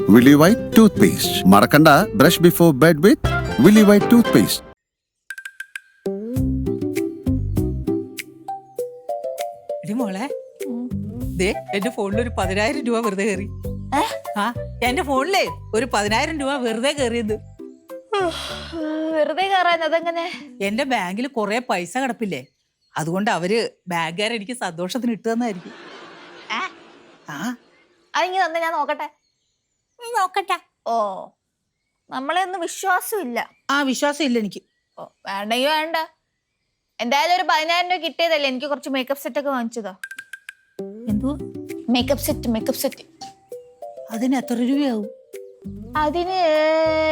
Willy White toothpaste. Marakanda, brush before bed with Willy White toothpaste. മോളെ ദേ എന്റെ ഫോണിൽ ഒരു 10,000 രൂപ വെറുതെ കയറി. ആ എന്റെ ഫോണിലേ ഒരു 10,000 രൂപ വെറുതെ കയറിയത്. വെറുതെ കയറാൻ അതെങ്ങനെ? എന്റെ ബാങ്കിൽ കുറെ പൈസ കിടപ്പില്ലേ, അതുകൊണ്ട് അവര് ബാങ്കുകാർ എനിക്ക് സന്തോഷത്തിന് ഇട്ടു തന്നായിരിക്കും. അതിങ്ങനെ തന്നെ ഞാൻ നോക്കട്ടെ. നോക്കട്ടെ. ഓ നമ്മളെ ഒന്നും വിശ്വാസമില്ല. വിശ്വാസം ഇല്ല എനിക്ക്. ഓ വേണ്ടെങ്കിൽ വേണ്ട. എന്തായാലും ഒരു 10,000 രൂപ കിട്ടിയതല്ലേ, എനിക്ക് കുറച്ച് മേക്കപ്പ് സെറ്റ് ഒക്കെ വാങ്ങിച്ചതാ. എന്തോ മേക്കപ്പ് സെറ്റ്? അതിന് എത്ര രൂപയാവും? അതിന്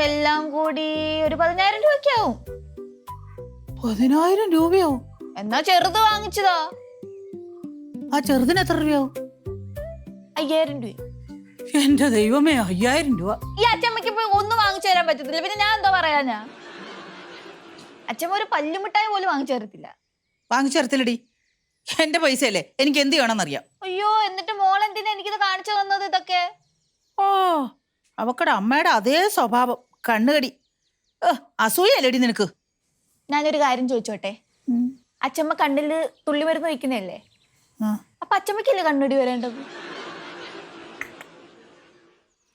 എല്ലാം കൂടി ഒരു 10,000 രൂപയ്ക്ക് ആവും. 10,000 രൂപയാവും? എന്നാ ചെറുത് വാങ്ങിച്ചതാ. ആ ചെറുതിന് എത്ര രൂപയാവും? 5,000 രൂപ. എന്റെ ദൈവമേ, 5,000 രൂപ! ഈ അച്ഛമ്മക്ക് ഇപ്പൊ ഒന്നും വാങ്ങിച്ചു തരാൻ പറ്റത്തില്ല, പിന്നെ ഞാൻ എന്താ പറയാനാ? അച്ഛമ്മ ഒരു പല്ലുമിഠായി പോലും വാങ്ങിച്ചു തരത്തില്ല. വാങ്ങിച്ചു തരത്തില്ലടി, എന്റെ പൈസ അല്ലേ, എനിക്ക് എന്ത് ചെയ്യണമെന്നറിയാം. അയ്യോ, എന്നിട്ട് മോൾ എന്തിനാ എനിക്കിത് കാണിച്ചു തന്നത് ഇതൊക്കെ? ഓ അവക്കടെ അമ്മയുടെ അതേ സ്വഭാവം, കണ്ണുകടി. അസൂയല്ലേടി നിനക്ക്? ഞാനൊരു കാര്യം ചോദിച്ചോട്ടെ, അച്ഛമ്മ കണ്ണില് തുള്ളി മരുന്ന് വയ്ക്കുന്നല്ലേ, അപ്പൊ അച്ഛമ്മക്കല്ലേ കണ്ണുടി വരേണ്ടത്?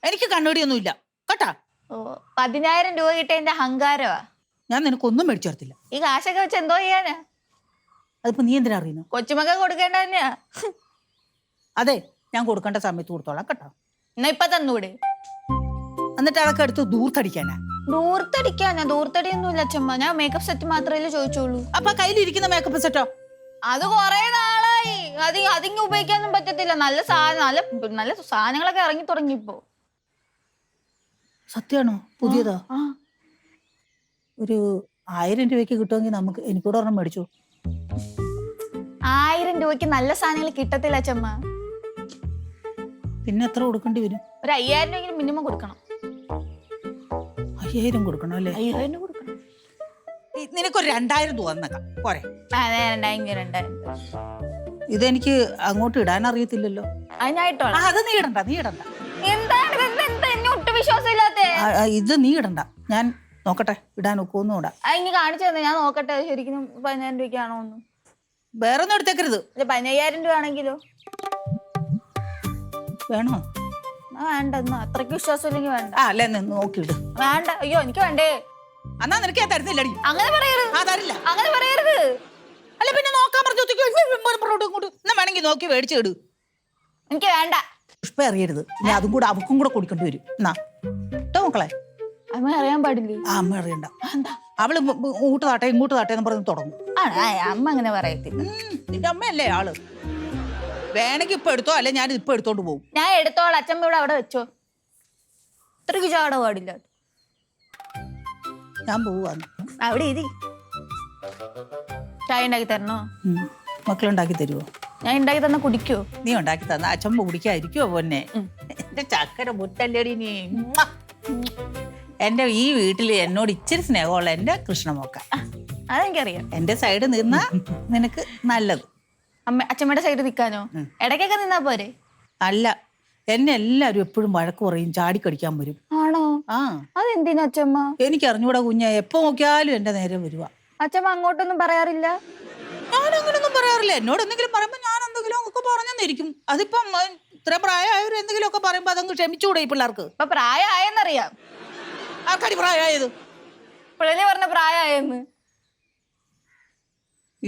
എനിക്ക് കണ്ണുകടിയൊന്നും ഇല്ല കേട്ടാ. ഓ 10,000 രൂപ കിട്ടിയ എന്റെ അഹങ്കാരമാ. ഞാൻ നിനക്കൊന്നും മേടിച്ചു തരത്തില്ല. ഈ കാശൊക്കെ വെച്ച് എന്തോ ചെയ്യാനാ? അതിപ്പോ നീ എന്തിനാ അറിയുന്നു? കൊച്ചുമക്ക കൊടുക്കേണ്ട തന്നെയാ. അതെ, ഞാൻ കൊടുക്കേണ്ട സമയത്ത് കൊടുത്തോളാം കേട്ടോ. എന്നാ ഇപ്പൊ തന്നൂടെ? എന്നിട്ട് അതൊക്കെ എടുത്ത് ദൂർത്തടിക്കാനാ? ദൂർത്തടിക്കാനാ? ദൂർത്തടിയൊന്നുമില്ല അച്ഛമ്മ, ഞാൻ മേക്കപ്പ് സെറ്റ് മാത്രമല്ലേ ചോദിച്ചോളൂ. അപ്പൊ കയ്യിലിരിക്കുന്ന മേക്കപ്പ് സെറ്റോ? അത് കൊറേ നാളായി, അതിങ്ങ് ഉപയോഗിക്കാനൊന്നും പറ്റത്തില്ല. നല്ല സാധനങ്ങളൊക്കെ ഇറങ്ങി തുടങ്ങിപ്പോ. സത്യമാണോ? പുതിയതാ? ഒരു 1000 രൂപയ്ക്ക് കിട്ടുമെങ്കിൽ എനിക്കൂടെ ഒരെണ്ണം മേടിച്ചു. 1000 രൂപയ്ക്ക് നല്ല സാധനങ്ങൾ കിട്ടത്തില്ല അച്ഛമ്മ. പിന്നെ എത്ര കൊടുക്കേണ്ടി വരും? ഒരു 5,000 രൂപയെങ്കിലും മിനിമം കൊടുക്കണം. 5,000 കൊടുക്കണം അല്ലേ? 5,000 കൊടുക്കണം. നിനക്കൊരു 2,000 രൂപ തന്നേക്കാം പോരെ? 2,000. ഇതെനിക്ക് അങ്ങോട്ട് ഇടാൻ അറിയത്തില്ലല്ലോ. അതിനായിട്ടോളാം. അത് നീ ഇടണ്ട. എന്താണ് എന്നെ ഒട്ടും വിശ്വാസമില്ലാത്തേ? ഇത് നീ ഇടണ്ട, ഞാൻ നോക്കട്ടെ ഇടാൻ ഒക്കൊന്നും ഇടാം. ഇനി കാണിച്ചു തന്നെ ഞാൻ നോക്കട്ടെ ശരിക്കും 10,000 രൂപയ്ക്കാണോ ഒന്ന്. വേറെ ഒന്നും എടുത്തേക്കരുത്. 15,000 രൂപ ആണെങ്കിലോ? വേണോ? വേണ്ട, അത്രയ്ക്ക് വിശ്വാസം ഇല്ലെങ്കിൽ വേണ്ട. അല്ലേ നോക്കിയിട്. വേണ്ട, അയ്യോ എനിക്ക് വേണ്ടേ. എന്നാ നിനക്ക് ഞാൻ തരുന്നില്ലടി. അങ്ങനെ പറയരുത്. തരില്ല. അങ്ങനെ പറയരുത്. അല്ല പിന്നെ നോക്കാൻ പറഞ്ഞു വേണമെങ്കിൽ നോക്കി മേടിച്ചിട്. എനിക്ക് വേണ്ട. പുഷ്പ അറിയരുത്, ഇനി അതും കൂടെ അവക്കും കൂടെ കൊടുക്കേണ്ടി വരും. എന്നാ കേട്ടോ മക്കളെ. അമ്മ അറിയാൻ പാടില്ലേ? അമ്മ അറിയണ്ട. അവള് ഇങ്ങോട്ട് താട്ടെ എന്ന് പറഞ്ഞ് തുടങ്ങും. അമ്മ അങ്ങനെ പറയത്തില്ല. നിന്റെ അമ്മയല്ലേ ആള്. വേണമെങ്കിൽ ഇപ്പൊ എടുത്തോ, അല്ലെ ഞാൻ ഇപ്പൊ എടുത്തോണ്ട് പോകും. ഞാൻ എടുത്തോളാം. അച്ഛമ്മ ഇവിടെ അവിടെ വെച്ചോ. ഇത്രയ്ക്ക് ചാട പാടില്ല. ഞാൻ പോവാന്ന്. അവിടെ ഇരി. ചായ ഉണ്ടാക്കി തരണോ? മക്കളുണ്ടാക്കി തരുവോ? ഞാൻ ഉണ്ടാക്കി തന്ന കുടിക്കോ? നീ ഉണ്ടാക്കി തന്ന അച്ഛമ്മ കുടിക്കാതിരിക്കുവോ പൊന്നെ? എന്റെ ചക്കര മുറ്റല്ലേടി നീ. എന്റെ ഈ വീട്ടില് എന്നോട് ഇച്ചിരി സ്നേഹമുള്ള എന്റെ കൃഷ്ണമോക്ക. അതെനിക്കറിയാം. എന്റെ സൈഡ് നിന്നാ നിനക്ക് നല്ലത്. അച്ഛമ്മയുടെ സൈഡ് നിൽക്കാനോ? ഇടയ്ക്കൊക്കെ നിന്നാ പോരെ? അല്ല, എന്നെ എല്ലാരും എപ്പോഴും വഴക്ക് പറയും, ചാടിക്കടിക്കാൻ വരും. ആണോ? അതെന്തിനാ അച്ഛമ്മ? എനിക്ക് അറിഞ്ഞൂടാ കുഞ്ഞ, എപ്പോ നോക്കിയാലും എന്റെ നേരെ വരുവാ. അച്ഛമ്മ അങ്ങോട്ടൊന്നും പറയാറില്ല? ഞാൻ അങ്ങനൊന്നും പറയാറില്ല. എന്നോട് എന്തെങ്കിലും പറയുമ്പോ ഞാൻ എന്തെങ്കിലും ഒക്കെ പറഞ്ഞെന്നിരിക്കും. അതിപ്പം ഇത്ര പ്രായമായവർ എന്തെങ്കിലും ഒക്കെ പറയുമ്പോ അതങ്ങ് ക്ഷമിച്ചുകൂടെ ഈ പിള്ളേർക്ക്? ഇപ്പൊ പ്രായമായെന്നറിയാം. ആർക്കാടി പ്രായമായത്? പിള്ളേര് പറഞ്ഞ പ്രായമായെന്ന്.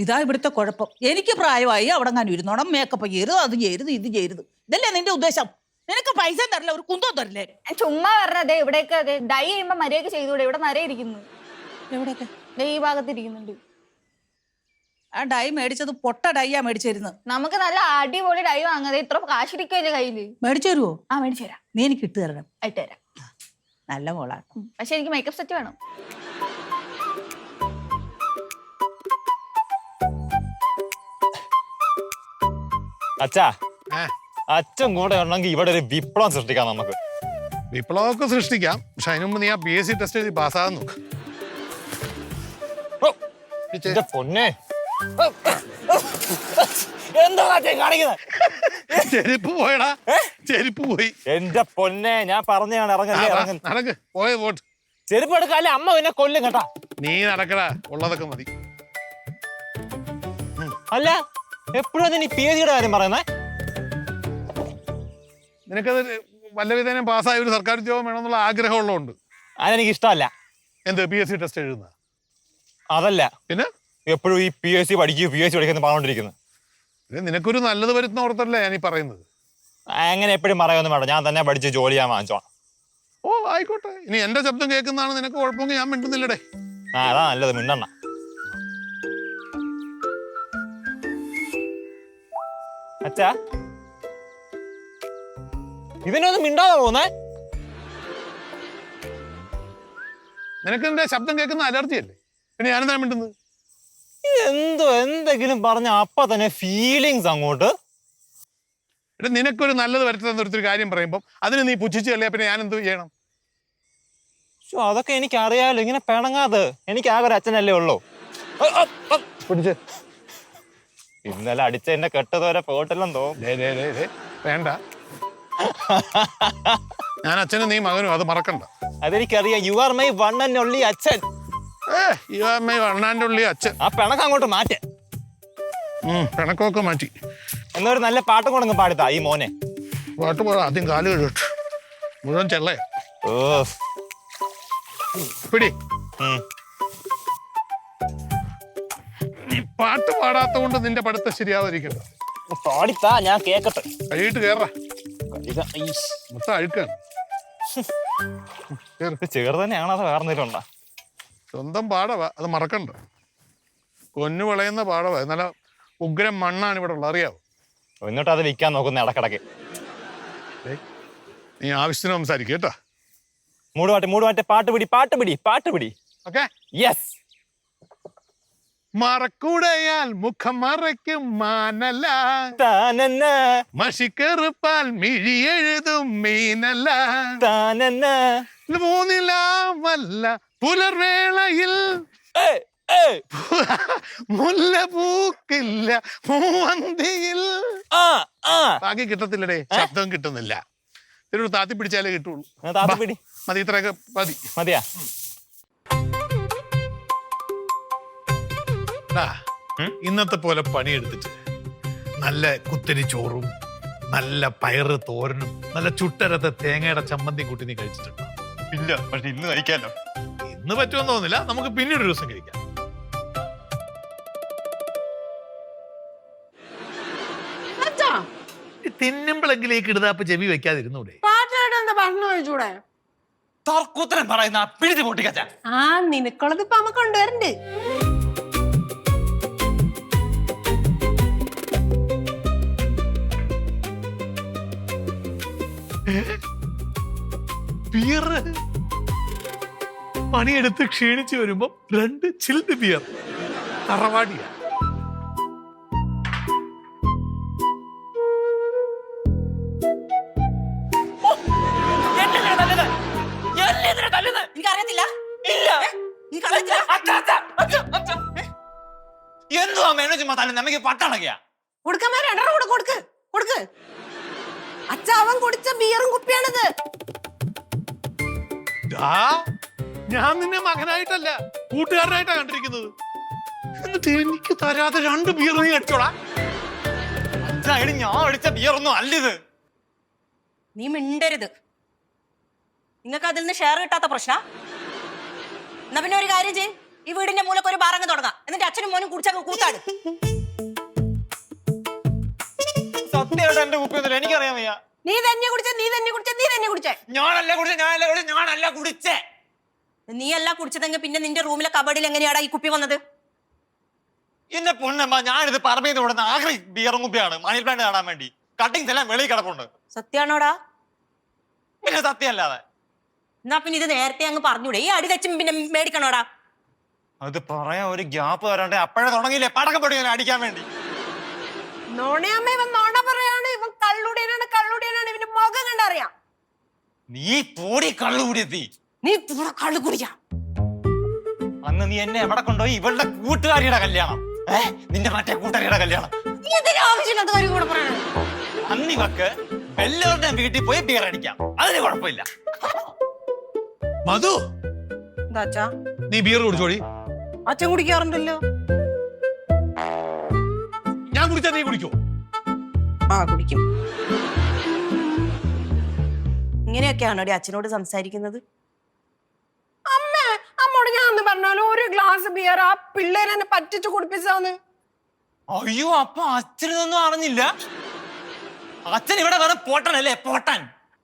ഇതാ ഇവിടുത്തെ കുഴപ്പം. എനിക്ക് പ്രായമായി, അവിടെ ഞാൻ ഇരുന്നോണം, മേക്കപ്പ് ചെയ്യരുത്, അത് ചെയ്യരുത്, ഇത് ചെയ്യരുത്. ഇതല്ലേ നിന്റെ ഉദ്ദേശം? നിനക്ക് പൈസ തരില്ല, ഒരു കുന്തോ തരില്ലേ? ചുമ്മാ പറഞ്ഞതേ. ഇവിടെയൊക്കെ അതെ ഡൈ ചെയ്യുമ്പോ മര്യാദക്ക് ചെയ്തൂടെ? ഇവിടെ നരയിരിക്കുന്നു. എവിടെയൊക്കെ? ഈ ഭാഗത്തിരിക്കുന്നുണ്ട്. ആ ഡൈ മേടിച്ചത് പൊട്ട ഡൈയാ മേടിച്ചിരുന്നത്. നമുക്ക് നല്ല അടിപൊളി ഡൈ വാങ്ങാതെ ഇത്ര കാശിരിക്കല്ലേ കയ്യില്. മേടിച്ചു തരുവോ? മേടിച്ചു തരാം. നീ എനിക്ക് ഇട്ട് തരണം. ഇട്ട് തരാം. നല്ല മോളാണ്. പക്ഷെ എനിക്ക് മേക്കപ്പ് സെറ്റ് വേണം. അച്ഛാ, അച്ഛൻ കൂടെ ഉണ്ടെങ്കിൽ ഇവിടെ ഒരു വിപ്ലവം സൃഷ്ടിക്കാം നമുക്ക്. വിപ്ലവമൊക്കെ സൃഷ്ടിക്കാം, പക്ഷെ അതിന് മുമ്പ് നീ ആ PSC ടെസ്റ്റ് എഴുതി പാസ്സാകാൻ നോക്ക്. പൊന്നെ എന്താ അച്ഛൻ കാണിക്കുന്നത്? ചെരുപ്പ് പോയടാ, ചെരുപ്പ് പോയി. എന്റെ പൊന്നെ, ഞാൻ പറഞ്ഞാണ് ഇറങ്ങല്ലേ ഇറങ്ങും. നടക്ക്, പോയ പോട്ട്. ചെരുപ്പ് എടുക്കാല്ലേ അമ്മ പിന്നെ കൊല്ലും കേട്ടാ. നീ നടക്കടാ, ഉള്ളതൊക്കെ മതി. അല്ല, എപ്പോഴും നീ PhD കാര്യം പറയുന്നേ? നിനക്കത് വല്ല വിധേനം പാസ്സായ ഒരു സർക്കാർ ജോബ് വേണമെന്നുള്ള ആഗ്രഹം ഉള്ളതുകൊണ്ട്. അതെനിക്ക് ഇഷ്ടമല്ല. എന്ത് PSC ടെസ്റ്റ് എഴുതുന്ന? അതല്ല, പിന്നെ എപ്പോഴും ഈ PSC പഠിക്കുന്ന പറഞ്ഞോണ്ടിരിക്കുന്നത്. നിനക്കൊരു നല്ലത് വരുന്ന ഓർത്തല്ലേ ഞാൻ ഈ പറയുന്നത്. അങ്ങനെ എപ്പോഴും പറയുമെന്ന് വേണ്ട, ഞാൻ തന്നെ പഠിച്ച് ജോലി ചെയ്യാൻ വാങ്ങിച്ചോളാം. ഓ ആയിക്കോട്ടെ, ഇനി എന്റെ ശബ്ദം കേൾക്കുന്നതാണ് നിനക്ക് കുഴപ്പമെങ്കിൽ ഞാൻ മിണ്ടുന്നില്ലടേ. അതാ നല്ലത്, മിണ്ടണ്ട. അച്ഛാ, ഇതിനൊന്നും മിണ്ടാതെ പോന്നേ? നിനക്ക് എന്റെ ശബ്ദം കേൾക്കുന്ന അലർജി അല്ലേ? പിന്നെ ഞാനെന്താ മിണ്ടുന്നത്? എന്തെങ്കിലും പറഞ്ഞ അപ്പ തന്നെ ഫീലിങ്സ് അങ്ങോട്ട്. എടാ, നിനക്കൊരു നല്ലത് വരുത്തുന്ന ഒരു കാര്യം പറയുമ്പോൾ അതിന് നീ പുച്ഛിച്ച് കളിയാ പിന്നെ ഞാൻ എന്ത് ചെയ്യണം? അതൊക്കെ എനിക്ക് അറിയാലോ, ഇങ്ങനെ പിണങ്ങാതെ. എനിക്ക് ആകെ ഒരു അച്ഛനല്ലേ ഉള്ളൂ. പിടിച്ച് ഇന്നലെ അടിച്ച എന്നെ കെട്ടതുവരെ പോയിട്ടില്ലെന്ന് തോന്നുന്നു. വേണ്ട, ഞാൻ അച്ഛനും നീ മകനും, അത് മറക്കണ്ട. അതെനിക്കറിയാം. You are my one and only അച്ഛൻ. അണ്ണാന്റെ ഉള്ളി അച്ഛൻ. ആ പിണക്കം അങ്ങോട്ട് മാറ്റേ. പിണക്കമൊക്കെ മാറ്റി. എന്നൊരു നല്ല പാട്ടും കൊണ്ടങ്ങ് പാടുത്താ ഈ മോനെ. പാട്ട് പാടാ, ആദ്യം കാല് കഴിട്ട് മുഴുവൻ ചെള്ളേ. പിടി. നീ പാട്ട് പാടാത്ത കൊണ്ട് നിന്റെ പഠിത്തം ശരിയാവാതിരിക്കണ്ട. പാടിത്താ, ഞാൻ കേക്കട്ടെ. കഴിയിട്ട് കേറാ, മൊത്തം അഴുക്കാണ്. ചേർ തന്നെയാണോ അത് വേർന്നിട്ടുണ്ടോ? സ്വന്തം പാടവാ, അത് മറക്കണ്ട. പൊന്നു വിളയുന്ന പാടവാ, നല്ല ഉഗ്രം മണ്ണാണ് ഇവിടെ ഉള്ളത്, അറിയാവോ? എന്നിട്ട് അത് വിൽക്കാൻ നോക്കുന്ന ഇടക്കിടക്ക്. നീ ആവശ്യത്തിന് സംസാരിക്കും കേട്ടോ. മൂടുമാറ്റെ പാട്ട് പിടി. Okay, yes. മറക്കൂടയാൽ മുഖം മറയ്ക്കും മാനല്ല, മഷിക്കെറുപ്പാൽ മിഴി എഴുതും മീനല്ല, മൂന്നിലാമല്ല പുലർവേളയിൽ മുല്ല പൂക്കില്ല പൂവന്തിയിൽ. ബാക്കി കിട്ടത്തില്ലടേ, ശബ്ദം കിട്ടുന്നില്ല. ഇതിനൊരു താത്തി പിടിച്ചാലേ കിട്ടുള്ളൂ. മതി, ഇത്രയൊക്കെ മതിയാ. ഇന്നത്തെ പോലെ പണിയെടുത്തിട്ട് നല്ല കുത്തരി ചോറും നല്ല പയറ് തോരനും നല്ല ചുട്ടരത്തെ തേങ്ങയുടെ ചമ്മന്തി കൂട്ടി നീ കഴിച്ചിട്ടുണ്ടോ? ഇല്ല, പക്ഷെ ഇന്ന് കഴിക്കാലോ. ഇന്ന് പറ്റുമെന്ന് തോന്നുന്നില്ല, നമുക്ക് പിന്നീട് ഒരു ദിവസം കഴിക്കാം. തിന്നുമ്പോഴെങ്കിലേക്ക് ഇടുതാപ്പ് ചെവി വെക്കാതിരുന്നൂടെ? തർക്കുത്തരം പറയുന്ന പിഴുതി പൊട്ടിക്കച്ച. ആ നിനക്കുള്ളത് ഇപ്പൊ അമ്മ കൊണ്ടുവരണ്ട്. ബിയർ പണിയെടുത്ത് ക്ഷീണിച്ചു വരുമ്പോ 2 ചിൽഡ് ബിയർ. തറവാടിയാ. എന്തുവാ മേനോ ചുമ്മാ തല്ലുന്നെ? നമുക്ക് പട്ടണക്കയാ കൊടുക്കമാരെ കൊടുക്ക്. അച്ഛ, അവൻ കുടിച്ച ബിയറും കുപ്പിയാണിത്. ഞാൻ നിന്നെ മകനായിട്ടല്ല കൂട്ടുകാരനായിട്ടാ കണ്ടിരിക്കുന്നത്. എന്നിട്ട് എനിക്ക് തരാതെ 2 ബിയർ നീ അടിച്ചോടാ. ഞാൻ അടിച്ച ബിയറൊന്നും അല്ലിത്. നീ മിണ്ടരുത്. നിങ്ങൾക്ക് അതിൽ നിന്ന് ഷെയർ കിട്ടാത്ത പ്രശ്ന. എന്നാ പിന്നെ ഒരു കാര്യം ചെയ്യും, ഈ വീടിന്റെ മൂലക്ക് ഒരു ബാറങ്ങ് തുടങ്ങാം. എന്നിട്ട് അച്ഛനും മോനും കുടിച്ചങ്ങ് കൂത്താട്. സത്യമായിട്ട് എന്റെ കുപ്പിയൊന്നുമില്ല, എനിക്കറിയാൻ വയ്യ. നീ തന്നെ കുടിച്ചേ. ഞാനല്ല കുടിച്ചേ. നീ അല്ല കുടിച്ചതെങ്കിൽ പിന്നെ നിന്റെ റൂമിലെ കബഡിൽ എങ്ങനെയാടാ ഈ കുപ്പി വന്നത്? എന്റെ പൊന്നമ്മ, ഞാനിത് പറമ്പിൽ കൊടുന്ന ആകെ ബിയറും കുപ്പിയാണ്. മണി പ്ലാന്റ് കാണാൻ വേണ്ടി കട്ടിങ്സ് എല്ലാം വെളിയിൽ കിടപ്പുണ്ട്. സത്യാണോടാ? പിന്നെ സത്യമല്ലാതെ. എന്നാ പിന്നെ ഇത് നേരത്തെ അങ്ങ് പറഞ്ഞൂടെ? ഈ അടി തെച്ചും പിന്നെ മേടിക്കണോടാ? അത് പറയാൻ ഒരു ഗ്യാപ്പ് തരണ്ടേ? അപ്പോഴേ തുടങ്ങിയില്ലേ പടക്കം പൊടി അടിക്കാൻ വേണ്ടി. നോണയമ്മ, ഇവൻ നോണ പറയാണ്. ഇവൻ കള്ളുടിയനാണ്. ഇവന്റെ മുഖം കണ്ടറിയാം. നീ പോടി കള്ളു കൂടിയെത്തി. നീ കള്ളു കുടിക്കാം. അന്ന് നീ എന്നെ എവിടെ കൊണ്ടുപോയി? ഇവളുടെ കൂട്ടുകാരിയുടെ കല്യാണം, നിന്റെ മറ്റേ കൂട്ടുകാരിയുടെ കല്യാണം. ആവശ്യമില്ലാത്ത കാര്യം കൂടെ പറയണേ. അന്നിവക്ക് എല്ലാവരുടെയും വീട്ടിൽ പോയി ബിയർ അടിക്കാം, അതിന് കുഴപ്പമില്ല. മധു, എന്താ അച്ഛാ? നീ ബിയർ കുടിച്ചോടി. അച്ഛൻ കുടിക്കാറുണ്ടല്ലോ. ഞാൻ കുടിച്ചാ നീ കുടിക്കോ? ആ കുടിക്കും. ഇങ്ങനെയൊക്കെയാണോ അച്ഛനോട് സംസാരിക്കുന്നത്? അമ്മോട് ഞാൻ ഒന്ന് പറഞ്ഞാലോ, ഒരു ഗ്ലാസ് ബിയർ ആ പിള്ളേരെന്നെ പറ്റിച്ചു കുടിപ്പിച്ചാന്ന്. അയ്യോ, അപ്പൊ അച്ഛനൊന്നും അറിഞ്ഞില്ല? അച്ഛൻ ഇവിടെ വേറെ പോട്ടനല്ലേ, പോട്ടൻ.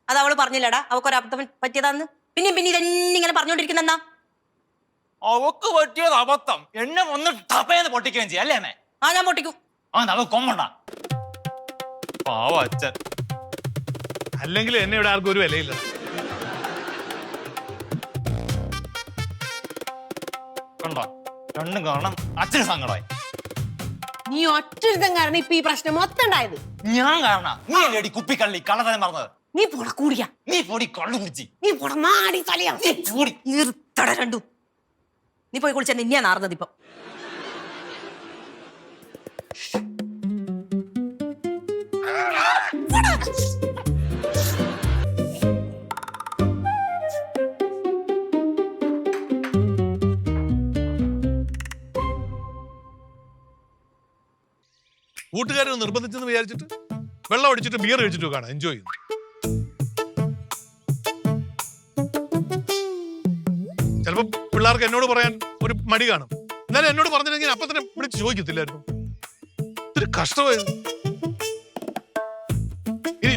അത് അവള് പറഞ്ഞില്ലടാ, അവക്കൊരു അബദ്ധം പറ്റിയതാന്ന്. പിന്നെ ഇതെന്നിങ്ങനെ പറഞ്ഞോണ്ടിരിക്കുന്നെന്നാ? അവക്ക് പറ്റിയത് അബദ്ധം, എന്നെ ഒന്ന് ടപ്പേന്ന് പൊട്ടിക്കുകയും ചെയ്യും അല്ലേ അമ്മേ? ആ ഞാൻ പൊട്ടിക്കും. ആ അവ കൊമ്മണ്ട പാവ അച്ഛൻ. അല്ലെങ്കിൽ എന്നെ ഇവിടെ ആർക്കും ഒരു വിലയില്ല. കണ്ടോ, രണ്ടും കാരണം അച്ഛന് സങ്കടമായി. നീ ഒറ്റൊരുത്തം കാരണം ഇപ്പൊ ഈ പ്രശ്നം മൊത്തം ഉണ്ടായത്. ഞാൻ കാരണം നീ അല്ലേടി കുപ്പിക്കള്ളി കള്ളത്തരം മറന്നത്. നീ പോട കൂടിയാ, നീ പൊടി കള്ളു കുടിച്ച്, നീ പോട നാടി തലയാ. പൊടി നിർത്തട രണ്ടു. നീ പോയി കുളിച്ച നിന്നെയാ നാർന്നത് ഇപ്പൊ. കൂട്ടുകാരെ നിർബന്ധിച്ചെന്ന് വിചാരിച്ചിട്ട് വെള്ളം അടിച്ചിട്ട് ബിയർ കഴിച്ചിട്ട് കാണാം, എൻജോയ് ചെയ്യുന്നു. ചിലപ്പോ പിള്ളേർക്ക് എന്നോട് പറയാൻ ഒരു മടി കാണും. എന്നാലും എന്നോട് പറഞ്ഞില്ലെങ്കിൽ അപ്പൊ തന്നെ വിളിച്ച് ചോദിക്കത്തില്ലായിരുന്നു. ഇതൊരു കഷ്ടമായത്. ഇനി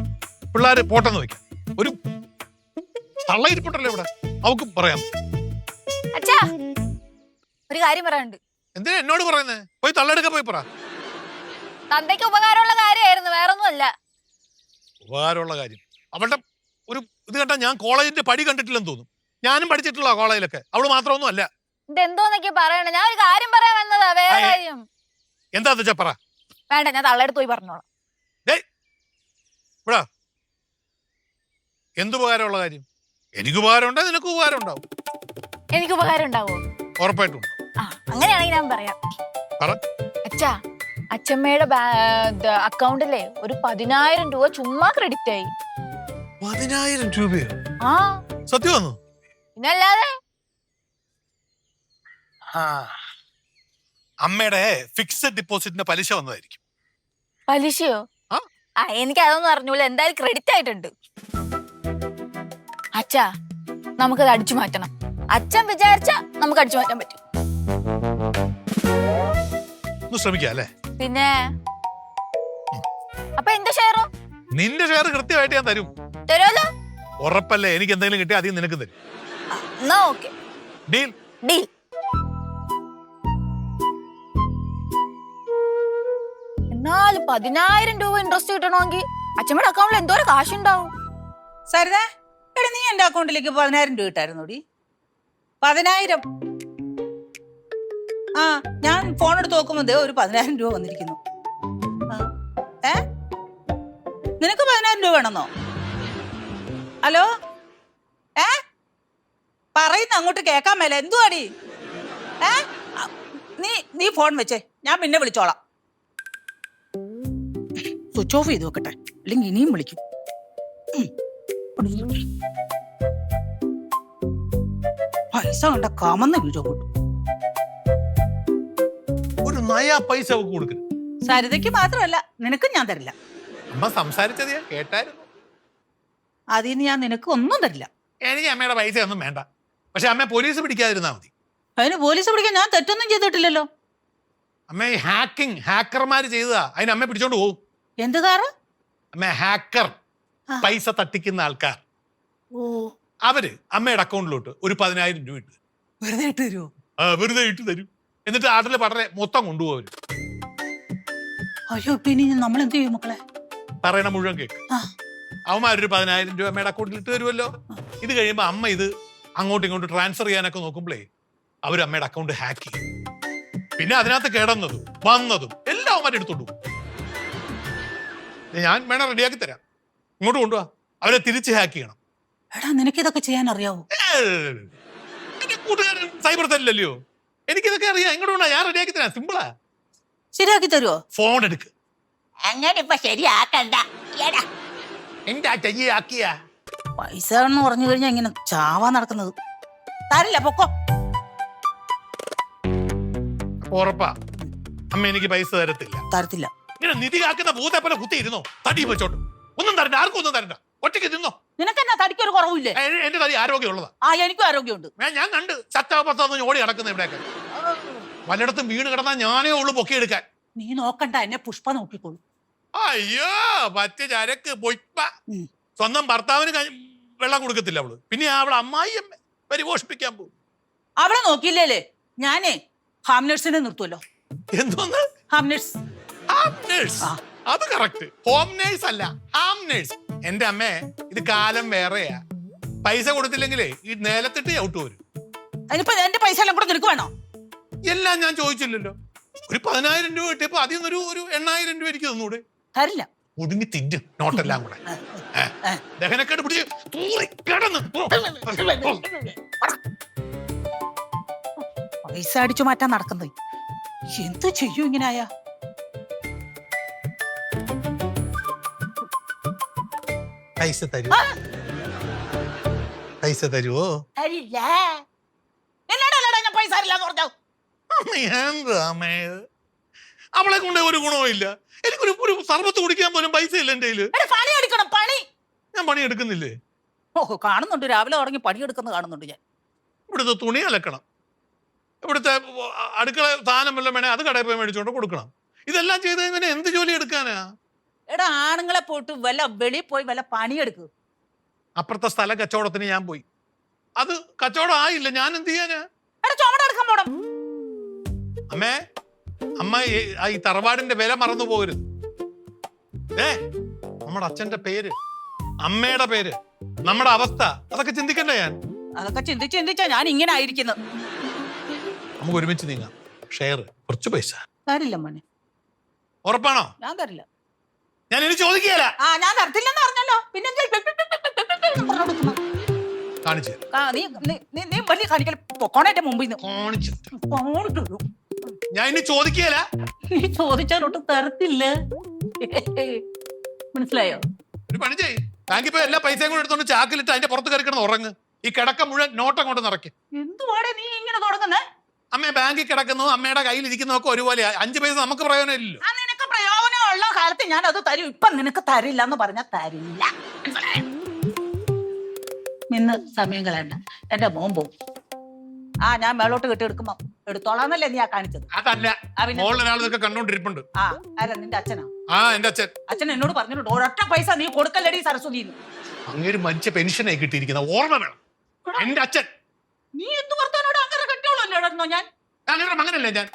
പിള്ളേര് പോട്ടെന്ന് വെക്കാം, ഒരു തള്ളയിരിപ്പുണ്ടല്ലോ ഇവിടെ, അവക്കും പറയാം. അച്ഛാ, ഒരു കാര്യം പറയാനുണ്ട്. എന്തിനാ എന്നോട് പറയുന്നേ? പോയി തള്ളെടുക്ക പോയി പറ. തന്തയ്ക്ക് ഉപകാരമുള്ള കാര്യമായിരുന്നു, വേറൊന്നുമല്ല. ഉപകാരമുള്ള കാര്യം. അവളുടെ ഒരു ഇത് കണ്ടാ ഞാൻ കോളേജിന്റെ പടി കണ്ടിട്ടില്ലെന്ന് തോന്നും. ഞാനും പഠിച്ചിട്ടുള്ള കോളേജിലൊക്കെ, അവള് മാത്രമൊന്നും അല്ല. ഇതെന്തോന്നൊക്കെ പറയണേ? ഞാൻ ഒരു കാര്യം പറയാൻ വന്നതാ, വേറെ കാര്യം. എന്താന്ന് വെച്ചാ പറ. വേണ്ട, ഞാൻ തള്ളയെടുത്ത് പോയി പറഞ്ഞോളാം. ഇവിടെ എന്തുപകാരമുള്ള കാര്യം? എനിക്ക് ഉപകാരം ഉണ്ടാവും, നിനക്ക് ഉപകാരം ഉണ്ടാവും. എനിക്ക് ഉപകാരം ഉണ്ടാവോ? ഉറപ്പായിട്ടും. ആ, അങ്ങനെയാണെങ്കിൽ ഞാൻ പറയാം. അച്ഛാ, അച്ഛമ്മയുടെ അക്കൗണ്ടിലെ ഒരു 10,000 രൂപ ചുമ്മാ ക്രെഡിറ്റ് ആയി. 10,000 രൂപയോ? ആ, സത്യമാണോ? പിന്നല്ലാതെ. അമ്മയുടെ ഫിക്സഡ് ഡിപ്പോസിറ്റിന്റെ പലിശ വന്നതായിരിക്കും. പലിശയോ? ആ, എനിക്ക് അതൊന്നും അറിഞ്ഞൂല. എന്തായാലും ക്രെഡിറ്റ് ആയിട്ടുണ്ട്. അച്ഛാ, നമുക്കത് അടിച്ചു മാറ്റണം. അച്ഛൻ വിചാരിച്ച നമുക്ക് അടിച്ചു മാറ്റാൻ പറ്റും. ശ്രമിക്കാം അല്ലേ? പിന്നെ അപ്പൊ എന്റെ ഷെയറോ? നിന്റെ ഷെയർ കൃത്യമായിട്ട് ഞാൻ തരും. തരുമല്ലോ? ഉറപ്പല്ലേ? എനിക്ക് എന്തെങ്കിലും കിട്ടിയാൽ അധികം നിനക്ക് തരും. എന്നാ ഓക്കെ, ഡീൽ. ഡീൽ. എന്നാൽ 10,000 രൂപ ഇൻട്രസ്റ്റ് കിട്ടണമെങ്കിൽ അച്ഛമ്മയുടെ അക്കൗണ്ടിൽ എന്തോരം കാശുണ്ടാവും. സരിത, എടാ നീ എന്റെ അക്കൗണ്ടിലേക്ക് 10,000 രൂപ ഇട്ടായിരുന്നോടി? 10,000. ആ, ഞാൻ ഫോൺ എടുത്ത് നോക്കുമ്പോ ഒരു 10,000 രൂപ വന്നിരിക്കുന്നു. നിനക്ക് 10,000 രൂപ വേണമെന്നോ? ഹലോ, പറയുന്ന അങ്ങോട്ട് കേക്കാൻ മേല. എന്തുവാടി? നീ ഫോൺ വെച്ചേ, ഞാൻ പിന്നെ വിളിച്ചോളാം. സ്വിച്ച് ഓഫ് ചെയ്ത് വെക്കട്ടെ, അല്ലെങ്കിൽ ഇനിയും വിളിക്കും. പൈസ കണ്ട കമന്ന് വീഴോ കൂട്ടും. ഒരു നയാ പൈസ കൊടുക്കും. സരിതയ്ക്ക് മാത്രമല്ല, നിനക്കും ഞാൻ തരില്ല. അമ്മ സംസാരിച്ചത് ഞാൻ കേട്ടായിരുന്നു. അതിന് ഞാൻ നിനക്ക് ഒന്നും തരില്ല. എനിക്ക് അമ്മയുടെ പൈസ ഒന്നും വേണ്ട. പക്ഷെ അമ്മ പോലീസ് പിടിക്കാതിരുന്നാ മതി. അതിന് പോലീസ് പിടിക്കാൻ ഞാൻ തെറ്റൊന്നും ചെയ്തിട്ടില്ലല്ലോ. അമ്മ ഈ ഹാക്കർമാര് ചെയ്തതാ. അതിന് അമ്മ പിടിച്ചോണ്ട് പോകും. എന്ത് കാറ്? അമ്മ ഹാക്കർ, പൈസ തട്ടിക്കുന്ന ആൾക്കാർ. അവര് അമ്മയുടെ അക്കൗണ്ടിലോട്ട് ഒരു 10,000 രൂപ ഇട്ട് വെറുതെ ഇട്ട് തരുമോ? വെറുതെ ഇട്ട് തരും. എന്നിട്ട് ആട്ടിലെ പടലെ മൊത്തം കൊണ്ടുപോകും. അയ്യോ, പിന്നെ നമ്മൾ എന്ത് ചെയ്യും മക്കളെ? പറയണ മുഴുവൻ കേക്ക്. അവന്മാരൊരു 10,000 രൂപ അമ്മയുടെ അക്കൗണ്ടിൽ ഇട്ട് തരുമല്ലോ. ഇത് കഴിയുമ്പോ അമ്മ ഇത് അങ്ങോട്ടും ഇങ്ങോട്ടും ട്രാൻസ്ഫർ ചെയ്യാനൊക്കെ നോക്കുമ്പോഴേ അവർ അമ്മയുടെ അക്കൗണ്ട് ഹാക്ക് ചെയ്യും. പിന്നെ അതിനകത്ത് കിടന്നതും വന്നതും എല്ലാം അവന്മാരെ എടുത്തോണ്ടു പോകും. ഞാൻ വേണം റെഡിയാക്കി തരാം. ഇങ്ങോട്ട് കൊണ്ടുപോവാ. അവരെ തിരിച്ച് ഹാക്ക് ചെയ്യണം. എടാ, നിനക്ക് ഇതൊക്കെ ചെയ്യാൻ അറിയാവോ? എന്റെ കൂട്ടുകാരൻ സൈബർ സെല്ലല്ലയോ, എനിക്കിതൊക്കെ അറിയാം. ഇങ്ങോട്ട് കൊണ്ടാ, ഞാൻ റെഡിയാക്കി തരാം. സിമ്പിളാ. ശരിയാക്കി തരുമോ? ഫോൺ എടുക്ക്, അങ്ങനെ ഇപ്പൊ ശരിയാക്കണ്ട എടാ. എന്റെ അച്ഛയെ ആക്കിയ പൈസ എന്ന് പറഞ്ഞു കഴിഞ്ഞാൽ ഇങ്ങനെ ചാവാ നടക്കുന്നത്. തരില്ല പൊക്കോ. ഉറപ്പാ അമ്മ എനിക്ക് പൈസ തരത്തില്ല. തരത്തില്ല. ഇങ്ങനെ നിധി കാക്കുന്ന ഭൂത്തെ പോലെ കുത്തിയിരുന്നോ? തടി വെച്ചോട്ട് ഒന്നും തരണ്ട, ആർക്കും ഒന്നും തരണ്ട, ഒറ്റയ്ക്ക് തിന്നോ. നിനക്കെന്നാ തടിക്കൊരു കുറവില്ലേ? എന്റെ തടി ആരോഗ്യമുള്ളതാ. ആ എനിക്കും ആരോഗ്യമുണ്ട്. ഞാൻ കണ്ട് ചത്താപത്താന്ന് ഓടി നടക്കുന്ന ഇവിടെയൊക്കെ. പലയിടത്തും വീണ് കിടന്നാൽ ഞാനേ ഉള്ളു പൊക്കിയെടുക്കാൻ. നീ നോക്കണ്ട, എന്നെ പുഷ്പ നോക്കിക്കോളൂ. അയ്യോ പറ്റ ചരക്ക് പൊയ്പ. സ്വന്തം ഭർത്താവിന് വെള്ളം കൊടുക്കത്തില്ല അവള്, പിന്നെ അവളെ അമ്മായിയമ്മ പരിപോഷിപ്പിക്കാൻ പോകും. അവളെ നോക്കിയില്ലേ ഞാനേ ഹാം നഴ്സിനെ നിർത്തുമല്ലോ. എന്തോന്ന്? Ham nurse. അത് കറക്റ്റ്. ഹോം നേഴ്സ് അല്ല, ഹാം നേഴ്സ്. എന്റെ അമ്മേ, ഇത് കാലം വേറെയാ. പൈസ കൊടുത്തില്ലെങ്കിലേ ഈ നേലത്തിട്ട് ഔട്ട് വരും. അതിനിപ്പോ എന്റെ പൈസ എല്ലാം കൂടെ നിനക്ക് വേണോ? എല്ലാം ഞാൻ ചോദിച്ചില്ലല്ലോ. ഒരു 10,000 രൂപ കിട്ടിയപ്പോ അതിൽ നിന്നൊരു 8,000 രൂപ എനിക്ക് തന്നൂടെ? തരില്ല. ഒടുങ്ങി തിന്നും നോട്ടെല്ലാം കൂടെ. ദഹനക്കേട് പിടിച്ച് കിടന്ന് പൈസ അടിച്ചു മാറ്റാൻ നടക്കുന്നത്. എന്ത് ചെയ്യും ഇങ്ങനെ ആയാ? പൈസ തരുമോ? പൈസ തരുമോ? തരില്ല. എന്നോടല്ലടാ ഞാൻ പൈസ തരില്ലാന്ന് പറഞ്ഞോ. എന്താ അമ്മേ, അവളെ കൊണ്ട് ഒരു ഗുണവും ഇല്ല. എനിക്കൊരു സർബത്ത് കുടിക്കാൻ പോലും പൈസ ഇല്ല എന്റെ കയ്യില്. പണി എടുക്കണം, പണി. ഞാൻ പണി എടുക്കുന്നില്ലേ? ഓഹോ, കാണുന്നുണ്ട്, രാവിലെ തുടങ്ങി പണിയെടുക്കുന്നത് കാണുന്നുണ്ട് ഞാൻ. ഇവിടുത്തെ തുണി അലക്കണം, ഇവിടുത്തെ അടുക്കള സാധനം വല്ലതും വേണേ അത് കടയിൽ പോയി മേടിച്ചോണ്ട് കൊടുക്കണം. ഇതെല്ലാം ചെയ്ത് ഇങ്ങനെ എന്ത് ജോലി എടുക്കാനാ? എടാ, ആണുങ്ങളെ പോയിട്ട് വല്ല വെളിയിൽ പോയി വല്ല പണിയെടുക്കുക. അപ്പുറത്തെ സ്ഥല കച്ചവടത്തിന് ഞാൻ പോയി, അത് കച്ചവടം ആയില്ല. ഞാൻ എന്ത് ചെയ്യാനാ? എടാ, ചുമടെടുക്കാൻ പോണം. അമ്മേ, അമ്മ ഈ തറവാടിന്റെ വില മറന്നു പോകരുത്. നമ്മുടെ അച്ഛന്റെ പേര്, അമ്മയുടെ പേര്, നമ്മുടെ അവസ്ഥ, അതൊക്കെ ചിന്തിക്കണ്ടേ? ഞാൻ അതൊക്കെ ചിന്തിച്ചാ ഞാൻ ഇങ്ങനെ ആയിരിക്കുന്നത്. നമുക്ക് ഒരുമിച്ച് നീങ്ങാം. ഷെയർ കുറച്ച് പൈസ തരില്ല മോനെ. ഉറപ്പാണോ? ഞാൻ തരില്ല. ഞാൻ ഇനി ചോദിക്കുകയല്ല. ഞാൻ തരത്തില്ലെന്ന് പറഞ്ഞല്ലോ. പിന്നെ കാണിച്ചു നീ വലിയ കാണിക്കൽ പൊക്കോണേന്റെ മുമ്പിൽ കാണിച്ചു. നിന്ന് ഞാൻ ഇനി ചോദിക്കുകയല്ല. നീ ചോദിച്ചാലോട്ട് തരത്തില്ല. മനസ്സിലായോ? ഒരു പണി ചെയ്യ്, ബാങ്കിൽ പോയി എല്ലാ പൈസയും കൂടെ എടുത്തോണ്ട് ചാക്കിലിട്ട് അതിന്റെ പുറത്ത് കയറി കിടന്ന് ഉറങ്ങ്. ഈ കിടക്ക മുഴുവൻ നോട്ടം കൊണ്ട് നിറയ്ക്കും. എന്തുവാടെ നീ ഇങ്ങനെ തുടങ്ങുന്നേ? അമ്മ ബാങ്കിൽ കിടക്കുന്നു, അമ്മയുടെ കയ്യിൽ ഇരിക്കുന്നതൊക്കെ ഒരുപോലെ. 5 പൈസ നമുക്ക് പ്രയോജനം ഇല്ലല്ലോ. നിനക്ക് പ്രയോജനമുള്ള കാലത്ത് ഞാൻ അത് തരും. ഇപ്പൊ നിനക്ക് തരില്ല എന്ന് പറഞ്ഞാൽ തരില്ല. നിന്ന് സമയം കളയണ്ട, എന്റെ മോൻ പോവും. ഞാൻ മേളോട്ട് കെട്ടിയെടുക്കുമ്പോ എടുത്തോളാന്നല്ലേ നീ കാണിച്ചത്? അതല്ല, ഒരാൾ ഇതൊക്കെ കണ്ടോണ്ടിരിപ്പുണ്ട്. ആരാ? നിന്റെ അച്ഛനാ? എന്റെ അച്ഛൻ. അച്ഛൻ എന്നോട് പറഞ്ഞിട്ടുണ്ട്, ഒരൊറ്റ പൈസ നീ കൊടുക്കല്ലടി സരസ്വതിന്ന്. അങ്ങേര് മരിച്ച പെൻഷനായി കിട്ടിയിരിക്കുന്ന ഓർമ്മ വേണം. എന്റെ അച്ഛൻ. നീ എന്ത് വർത്താനോട് അങ്ങനെ കെട്ടിയോളല്ലോ ഞാൻ? അങ്ങനല്ലേ ഞാൻ?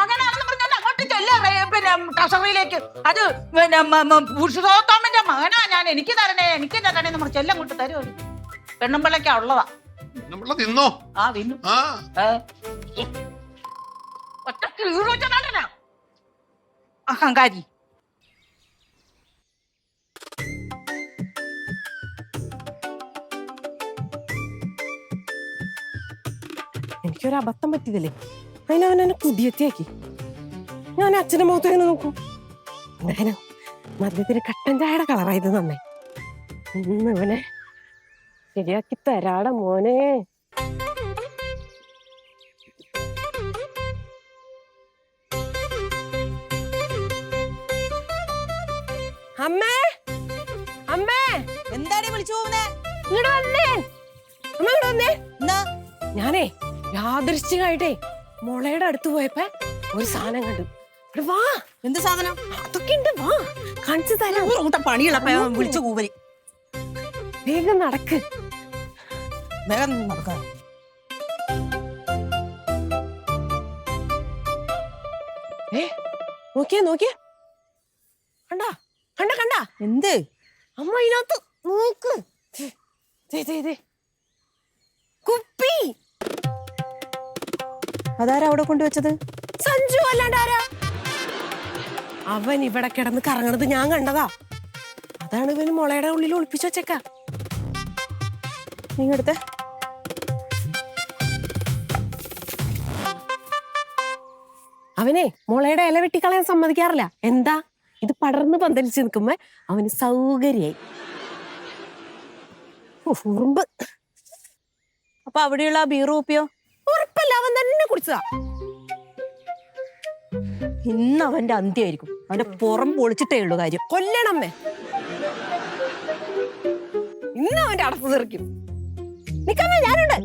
അങ്ങനെയാണെന്ന് പറഞ്ഞാൽ അങ്ങോട്ട് ചെല്ലേ പിന്നെ ട്രഷറിയിലേക്ക്. അത് പിന്നെ പുരുഷോത്തമന്റെ മകനാ ഞാൻ. എനിക്ക് തരണേ നമ്മൾ ചെല്ലം കൊണ്ട് തരുമോ? പെണ്ണുമ്പിള്ളക്കാ ഉള്ളതാ. നമ്മളെ തിന്നോ? തിന്നു. അഹങ്കാരി. എനിക്കൊരു അബദ്ധം പറ്റിയതല്ലേ, അതിനവൻ എന്നെ കുടിയെത്തിയാക്കി. ഞാൻ അച്ഛന്റെ മുഖത്ത് എങ്ങനെ നോക്കും? എന്തായാലും മദ്യത്തിന് കട്ടൻ ചായയുടെ കളറായത് നന്നേ. ഇന്ന് ഇവനെ ശരിയാക്കി തരാടെ മോനെ. അമ്മേ, അമ്മേ, എന്താണ് വിളിച്ചു പോകുന്നേ? ഇങ്ങോട്ട് വന്നേ. അമ്മ ഇങ്ങോട്ട് വന്നേ. ഞാനേ യാദൃശ്ചികമായിട്ടേ മുളയുടെ അടുത്ത് പോയപ്പോ ഒരു സാധനം കണ്ടു. വാ. എന്ത് സാധനം? അതൊക്കെ ഉണ്ട്, വാ കാണിച്ചു തരാം. പണിയുള്ളപ്പോ വിളിച്ചു കൂവലി. വേഗം നടക്ക്. വേഗം നടക്ക. നോക്കിയേ കണ്ടാ? കണ്ടാ? എന്ത്? അമ്മ ഇതിനകത്ത് നോക്ക്. കുപ്പി. അതാരാ അവിടെ കൊണ്ടുവച്ചത്? സഞ്ജു അല്ലാണ്ട് ആരാ? അവൻ ഇവിടെ കിടന്ന് കറങ്ങണത് ഞാൻ കണ്ടതാ. അതാണ് ഇവന് മുളയുടെ ഉള്ളിൽ ഒളിപ്പിച്ചു വെച്ചേക്ക. നിങ്ങടുത്തെ അവനെ മുളയുടെ ഇല വെട്ടിക്കളയാൻ സമ്മതിക്കാറില്ല. എന്താ? ഇത് പടർന്ന് പന്തലിച്ച് നിൽക്കുമ്പോ അവന് സൗകര്യായി. ഉറുമ്പ്. അപ്പൊ അവിടെയുള്ള ആ ബീർ കുപ്പിയോ? ഉറപ്പല്ല, അവൻ തന്നെ കുടിച്ചതാ. ഇന്ന് അവന്റെ അന്ത്യമായിരിക്കും. അവന്റെ പുറം പൊളിച്ചിട്ടേ ഉള്ളൂ കാര്യം. കൊല്ലണമ്മേ, ഇന്ന് അവന്റെ അടപ്പ് തെറിക്കും. നിക്കമ്മേ, ഞാനുണ്ട്.